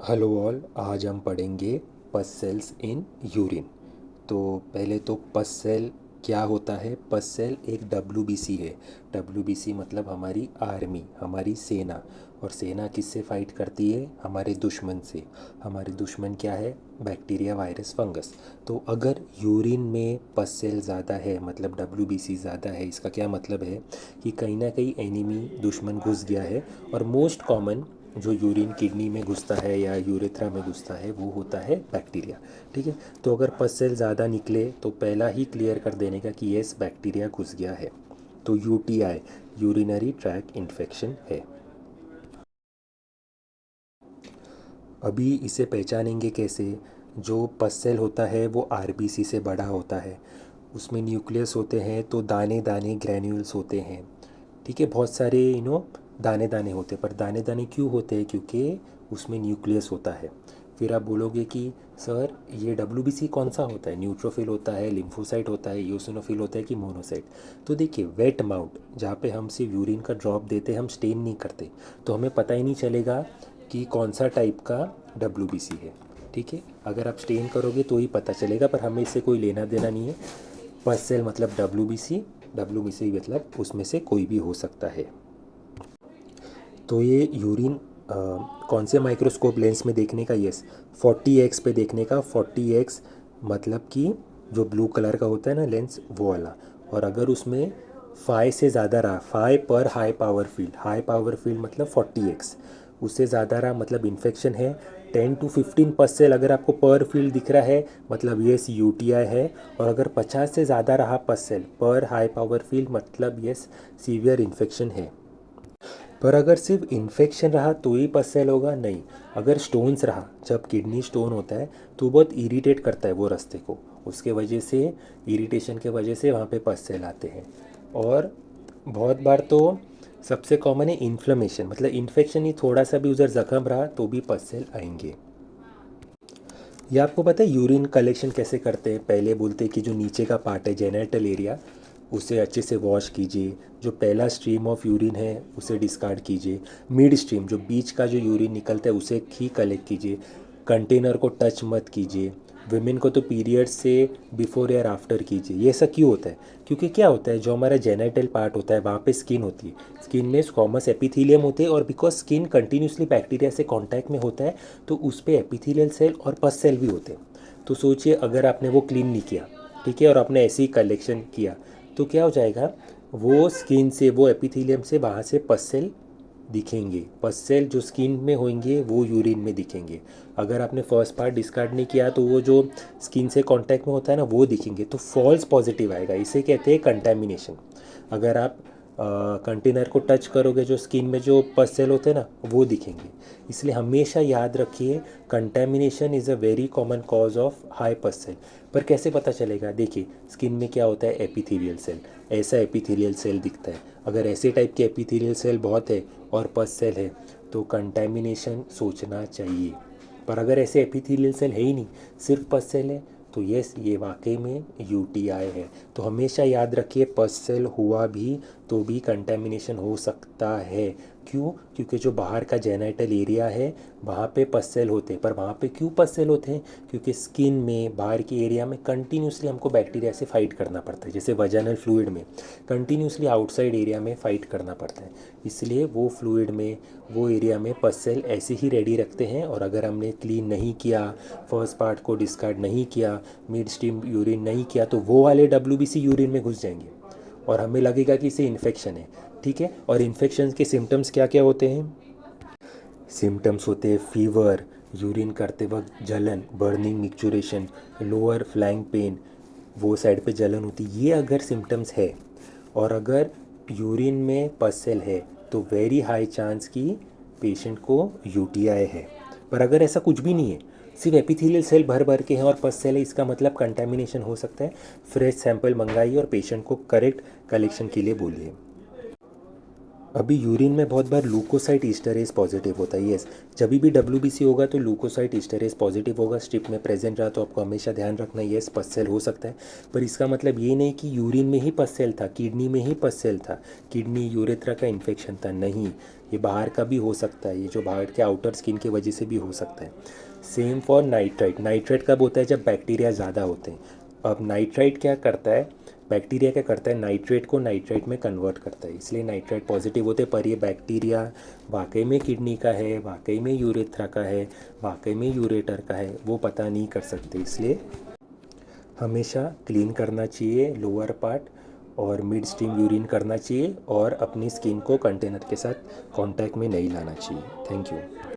Hello all, आज हम पढ़ेंगे पस सेल्स इन यूरिन। तो पहले तो पस सेल क्या होता है। पस सेल एक डब्ल्यूबीसी है। डब्ल्यूबीसी मतलब हमारी आर्मी, हमारी सेना। और सेना किससे फ़ाइट करती है? हमारे दुश्मन से। हमारे दुश्मन क्या है? Bacteria, virus, fungus. तो अगर यूरिन में पस सेल ज़्यादा है, मतलब डब्ल्यूबीसी ज़्यादा है, इसका क्या मतलब है कि कहीं ना कहीं एनिमी, दुश्मन घुस गया है। और मोस्ट कॉमन जो यूरिन किडनी में घुसता है या यूरेथ्रा में घुसता है वो होता है बैक्टीरिया। ठीक है। तो अगर पस सेल ज़्यादा निकले तो पहला ही क्लियर कर देने का कि यस, बैक्टीरिया घुस गया है। तो यूटीआई, यूरिनरी ट्रैक इन्फेक्शन है। अभी इसे पहचानेंगे कैसे? जो पस सेल होता है वो आरबीसी से बड़ा होता है। उसमें न्यूक्लियस होते हैं, तो दाने दाने ग्रैन्यूल्स होते हैं। ठीक है, बहुत सारे दाने दाने होते हैं। पर दाने दाने क्यों होते हैं? क्योंकि उसमें न्यूक्लियस होता है। फिर आप बोलोगे कि सर ये डब्ल्यूबीसी कौन सा होता है? न्यूट्रोफिल होता है, लिम्फोसाइट होता है, यूसिनोफिल होता है कि मोनोसाइट? तो देखिए, वेट माउंट जहाँ पे हम सिर्फ यूरिन का ड्रॉप देते हैं, हम स्टेन नहीं करते, तो हमें पता ही नहीं चलेगा कि कौन सा टाइप का डब्ल्यूबीसी है। ठीक है, अगर आप स्टेन करोगे तो ही पता चलेगा, पर हमें इससे कोई लेना देना नहीं है। पस सेल मतलब डब्ल्यूबीसी, डब्ल्यूबीसी मतलब उसमें से कोई भी हो सकता है। तो ये यूरिन कौन से माइक्रोस्कोप लेंस में देखने का? यस, 40x पे देखने का। 40x मतलब कि जो ब्लू कलर का होता है ना लेंस, वो वाला। और अगर उसमें 5 से ज़्यादा रहा, 5 पर high power field, high power field मतलब 40x, उससे ज़्यादा रहा मतलब इन्फेक्शन है। 10 to 15 अगर आपको पर फील्ड दिख रहा है मतलब यस यूटीआई है। और अगर 50 से ज़्यादा रहा पस पर हाई पावर फील्ड मतलब यस, सीवियर इन्फेक्शन है। पर अगर सिर्फ इन्फेक्शन रहा तो ही पस सेल होगा? नहीं। अगर स्टोन्स रहा, जब किडनी स्टोन होता है तो बहुत इरिटेट करता है वो रास्ते को, उसके वजह से, इरिटेशन के वजह से वहाँ पे पस सेल आते हैं। और बहुत बार तो सबसे कॉमन है इन्फ्लेमेशन, मतलब इन्फेक्शन ही थोड़ा सा भी उधर ज़ख्म रहा तो भी पस सेल आएंगे। ये आपको पता है यूरिन कलेक्शन कैसे करते हैं? पहले बोलते हैं कि जो नीचे का पार्ट है, जेनेटल एरिया, उसे अच्छे से वॉश कीजिए। जो पहला स्ट्रीम ऑफ यूरिन है उसे डिस्कार्ड कीजिए। मिड स्ट्रीम, जो बीच का जो यूरिन निकलता है उसे ही कलेक्ट कीजिए। कंटेनर को टच मत कीजिए। विमेन को तो पीरियड से बिफोर या आफ्टर कीजिए। ये सब क्यों होता है? क्योंकि क्या होता है, जो हमारा जेनेटल पार्ट होता है वहाँ पे स्किन होती है। स्किन में स्क्वामस एपिथीलियम होते हैं, और बिकॉज स्किन कंटिन्यूसली बैक्टीरिया से कांटेक्ट में होता है तो उस पर एपिथीलियल सेल और पस सेल भी होते हैं। तो सोचिए, अगर आपने वो क्लीन नहीं किया, ठीक है, और आपने ऐसे ही कलेक्शन किया, तो क्या हो जाएगा? वो स्किन से, वो एपिथीलियम से वहाँ से पस सेल दिखेंगे। पस सेल जो स्किन में होंगे वो यूरिन में दिखेंगे। अगर आपने फर्स्ट पार्ट डिस्कार्ड नहीं किया तो वो जो स्किन से कांटेक्ट में होता है ना, वो दिखेंगे, तो फॉल्स पॉजिटिव आएगा। इसे कहते हैं कंटेमिनेशन। अगर आप कंटेनर को टच करोगे, जो स्किन में जो पस सेल होते हैं ना, वो दिखेंगे। इसलिए हमेशा याद रखिए, contamination is a very common cause of high पस सेल। पर कैसे पता चलेगा? देखिए, स्किन में क्या होता है, एपिथेलियल सेल, ऐसा एपिथेलियल सेल दिखता है। अगर ऐसे टाइप के एपिथेलियल सेल बहुत है और पस सेल है तो कंटेमिनेशन सोचना चाहिए। पर अगर ऐसे एपिथेलियल सेल है ही नहीं, सिर्फ पस सेल है, तो यस, ये वाकई में यूटीआई है। तो हमेशा याद रखिए, पस सेल हुआ भी तो भी कंटेमिनेशन हो सकता है। क्यों? क्योंकि जो बाहर का जेनाइटल एरिया है वहाँ पे पस सेल होते हैं। पर वहाँ पे क्यों पस सेल होते हैं? क्योंकि स्किन में, बाहर के एरिया में कंटिन्यूसली हमको बैक्टीरिया से फाइट करना पड़ता है। जैसे वजानल फ्लूइड में कंटिन्यूसली आउटसाइड एरिया में फ़ाइट करना पड़ता है, इसलिए वो फ्लूइड में, वो एरिया में पस सेल ऐसे ही रेडी रखते हैं। और अगर हमने क्लीन नहीं किया, फर्स्ट पार्ट को डिस्कार्ड नहीं किया, मिड स्ट्रीम यूरिन नहीं किया, तो वो वाले डब्ल्यूबीसी यूरिन में घुस जाएंगे और हमें लगेगा कि इसे इन्फेक्शन है। ठीक है। और इन्फेक्शन के सिम्टम्स क्या क्या होते हैं? सिम्टम्स होते हैं फीवर, यूरिन करते वक्त जलन, बर्निंग, मिक्चुरेशन, लोअर फ्लैंग पेन, वो साइड पे जलन होती है, ये अगर सिम्टम्स है। और अगर यूरिन में पस सेल है तो वेरी हाई चांस कि पेशेंट को यूटीआई है। पर अगर ऐसा कुछ भी नहीं है, सिर्फ एपिथेलियल सेल भर भर के हैं और पस सेल है, इसका मतलब कंटेमिनेशन हो सकता है। फ्रेश सैंपल मंगाइए और पेशेंट को करेक्ट कलेक्शन के लिए बोलिए। अभी यूरिन में बहुत बार लूकोसाइट ईस्टरेज पॉजिटिव होता है। यस, जब भी डब्ल्यूबीसी होगा तो लूकोसाइट ईस्टरेज पॉजिटिव होगा, स्ट्रिप में प्रेजेंट रहा तो आपको हमेशा ध्यान रखना है। यस, पस सेल हो सकता है, पर इसका मतलब ये नहीं कि यूरिन में ही पस सेल था, किडनी में ही पस सेल था, किडनी यूरेथ्रा का इन्फेक्शन था, नहीं। ये बाहर का भी हो सकता है, ये जो बाहर के आउटर स्किन की वजह से भी हो सकता है। Same for nitrite. नाइट्राइट कब होता है? जब बैक्टीरिया ज़्यादा होते हैं। अब नाइट्राइट क्या करता है, बैक्टीरिया क्या करता है, नाइट्रेट को नाइट्राइट में कन्वर्ट करता है, इसलिए नाइट्राइट पॉजिटिव होते हैं। पर ये बैक्टीरिया वाकई में किडनी का है, वाकई में यूरेथ्रा का है, वाकई में यूरेटर का है, वो पता नहीं कर सकते। इसलिए हमेशा क्लीन करना चाहिए लोअर पार्ट, और मिड स्ट्रीम यूरिन करना चाहिए, और अपनी स्किन को कंटेनर के साथ कांटेक्ट में नहीं लाना चाहिए। Thank you.